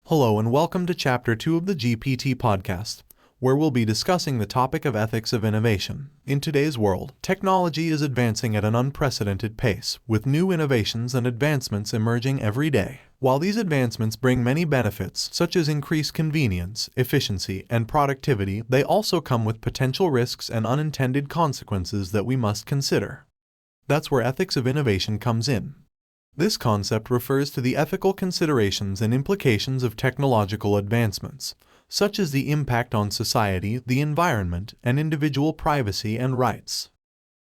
Hello and welcome to Chapter 2 of the GPT podcast, where we'll be discussing the topic of ethics of innovation. In today's world, technology is advancing at an unprecedented pace, with new innovations and advancements emerging every day. While these advancements bring many benefits, such as increased convenience, efficiency, and productivity, they also come with potential risks and unintended consequences that we must consider. That's where ethics of innovation comes in. This concept refers to the ethical considerations and implications of technological advancements, such as the impact on society, the environment, and individual privacy and rights.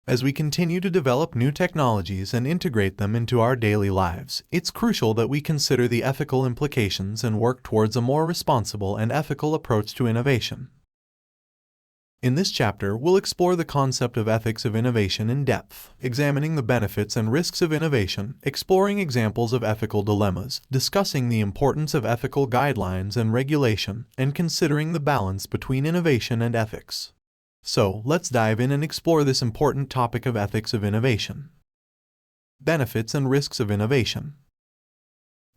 As we continue to develop new technologies and integrate them into our daily lives, it's crucial that we consider the ethical implications and work towards a more responsible and ethical approach to innovation. In this chapter, we'll explore the concept of ethics of innovation in depth, examining the benefits and risks of innovation, exploring examples of ethical dilemmas, discussing the importance of ethical guidelines and regulation, and considering the balance between innovation and ethics. So, let's dive in and explore this important topic of ethics of innovation. Benefits and risks of innovation.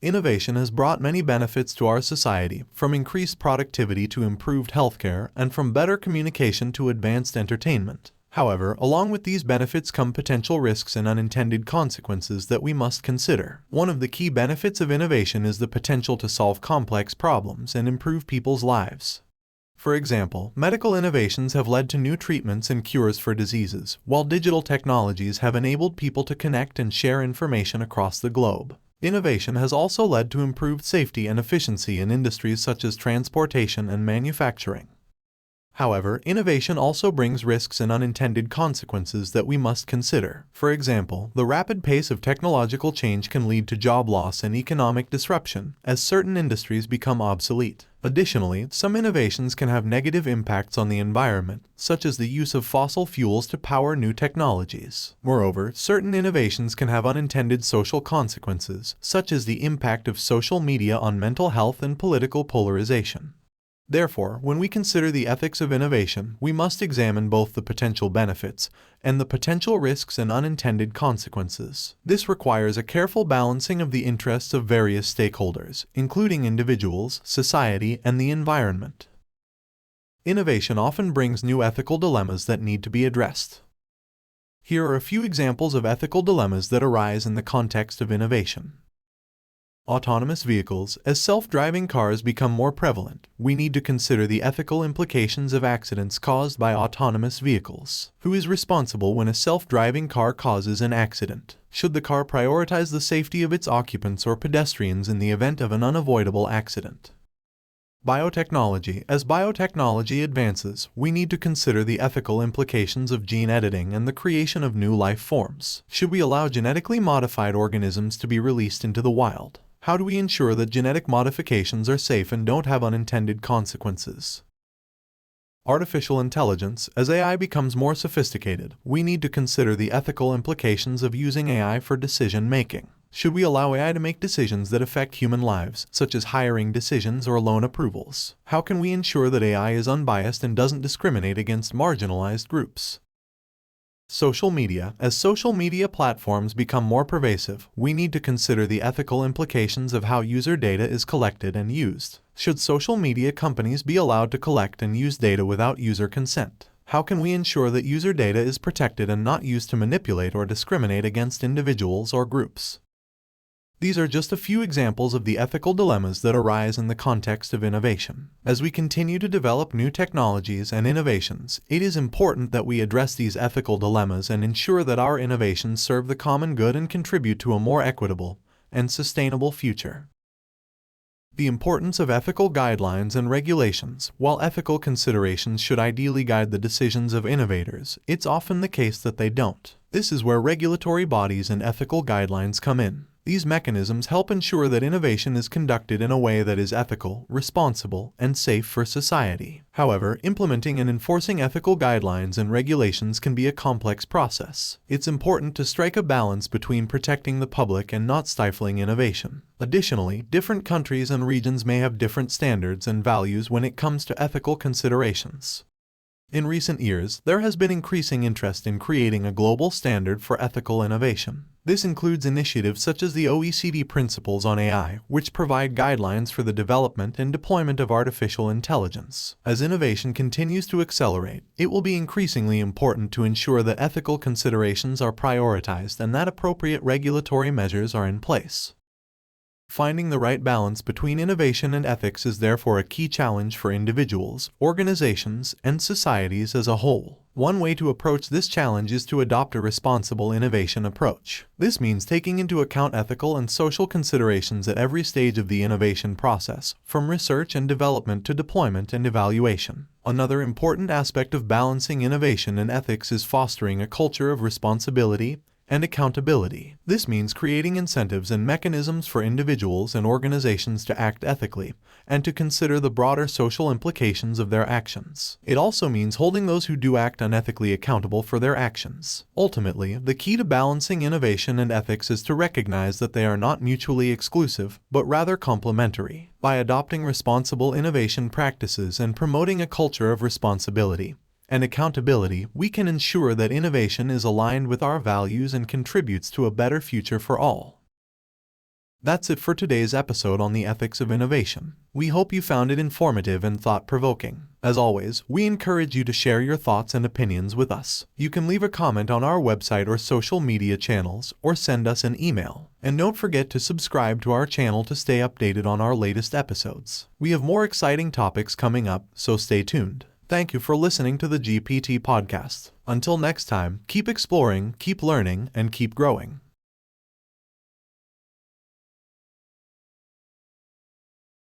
Innovation has brought many benefits to our society, from increased productivity to improved healthcare, and from better communication to advanced entertainment. However, along with these benefits come potential risks and unintended consequences that we must consider. One of the key benefits of innovation is the potential to solve complex problems and improve people's lives. For example, medical innovations have led to new treatments and cures for diseases, while digital technologies have enabled people to connect and share information across the globe. Innovation has also led to improved safety and efficiency in industries such as transportation and manufacturing. However, innovation also brings risks and unintended consequences that we must consider. For example, the rapid pace of technological change can lead to job loss and economic disruption, as certain industries become obsolete. Additionally, some innovations can have negative impacts on the environment, such as the use of fossil fuels to power new technologies. Moreover, certain innovations can have unintended social consequences, such as the impact of social media on mental health and political polarization. Therefore, when we consider the ethics of innovation, we must examine both the potential benefits and the potential risks and unintended consequences. This requires a careful balancing of the interests of various stakeholders, including individuals, society, and the environment. Innovation often brings new ethical dilemmas that need to be addressed. Here are a few examples of ethical dilemmas that arise in the context of innovation. Autonomous vehicles. As self-driving cars become more prevalent, we need to consider the ethical implications of accidents caused by autonomous vehicles. Who is responsible when a self-driving car causes an accident? Should the car prioritize the safety of its occupants or pedestrians in the event of an unavoidable accident? Biotechnology. As biotechnology advances, we need to consider the ethical implications of gene editing and the creation of new life forms. Should we allow genetically modified organisms to be released into the wild? How do we ensure that genetic modifications are safe and don't have unintended consequences? Artificial intelligence. As AI becomes more sophisticated, we need to consider the ethical implications of using AI for decision-making. Should we allow AI to make decisions that affect human lives, such as hiring decisions or loan approvals? How can we ensure that AI is unbiased and doesn't discriminate against marginalized groups? Social media. As social media platforms become more pervasive, we need to consider the ethical implications of how user data is collected and used. Should social media companies be allowed to collect and use data without user consent? How can we ensure that user data is protected and not used to manipulate or discriminate against individuals or groups? These are just a few examples of the ethical dilemmas that arise in the context of innovation. As we continue to develop new technologies and innovations, it is important that we address these ethical dilemmas and ensure that our innovations serve the common good and contribute to a more equitable and sustainable future. The importance of ethical guidelines and regulations. While ethical considerations should ideally guide the decisions of innovators, it's often the case that they don't. This is where regulatory bodies and ethical guidelines come in. These mechanisms help ensure that innovation is conducted in a way that is ethical, responsible, and safe for society. However, implementing and enforcing ethical guidelines and regulations can be a complex process. It's important to strike a balance between protecting the public and not stifling innovation. Additionally, different countries and regions may have different standards and values when it comes to ethical considerations. In recent years, there has been increasing interest in creating a global standard for ethical innovation. This includes initiatives such as the OECD Principles on AI, which provide guidelines for the development and deployment of artificial intelligence. As innovation continues to accelerate, it will be increasingly important to ensure that ethical considerations are prioritized and that appropriate regulatory measures are in place. Finding the right balance between innovation and ethics is therefore a key challenge for individuals, organizations, and societies as a whole. One way to approach this challenge is to adopt a responsible innovation approach. This means taking into account ethical and social considerations at every stage of the innovation process, from research and development to deployment and evaluation. Another important aspect of balancing innovation and ethics is fostering a culture of responsibility and accountability. This means creating incentives and mechanisms for individuals and organizations to act ethically and to consider the broader social implications of their actions. It also means holding those who do act unethically accountable for their actions. Ultimately, the key to balancing innovation and ethics is to recognize that they are not mutually exclusive, but rather complementary. By adopting responsible innovation practices and promoting a culture of responsibility and accountability, we can ensure that innovation is aligned with our values and contributes to a better future for all. That's it for today's episode on the ethics of innovation. We hope you found it informative and thought-provoking. As always, we encourage you to share your thoughts and opinions with us. You can leave a comment on our website or social media channels, or send us an email. And don't forget to subscribe to our channel to stay updated on our latest episodes. We have more exciting topics coming up, so stay tuned. Thank you for listening to the GPT podcast. Until next time, keep exploring, keep learning, and keep growing.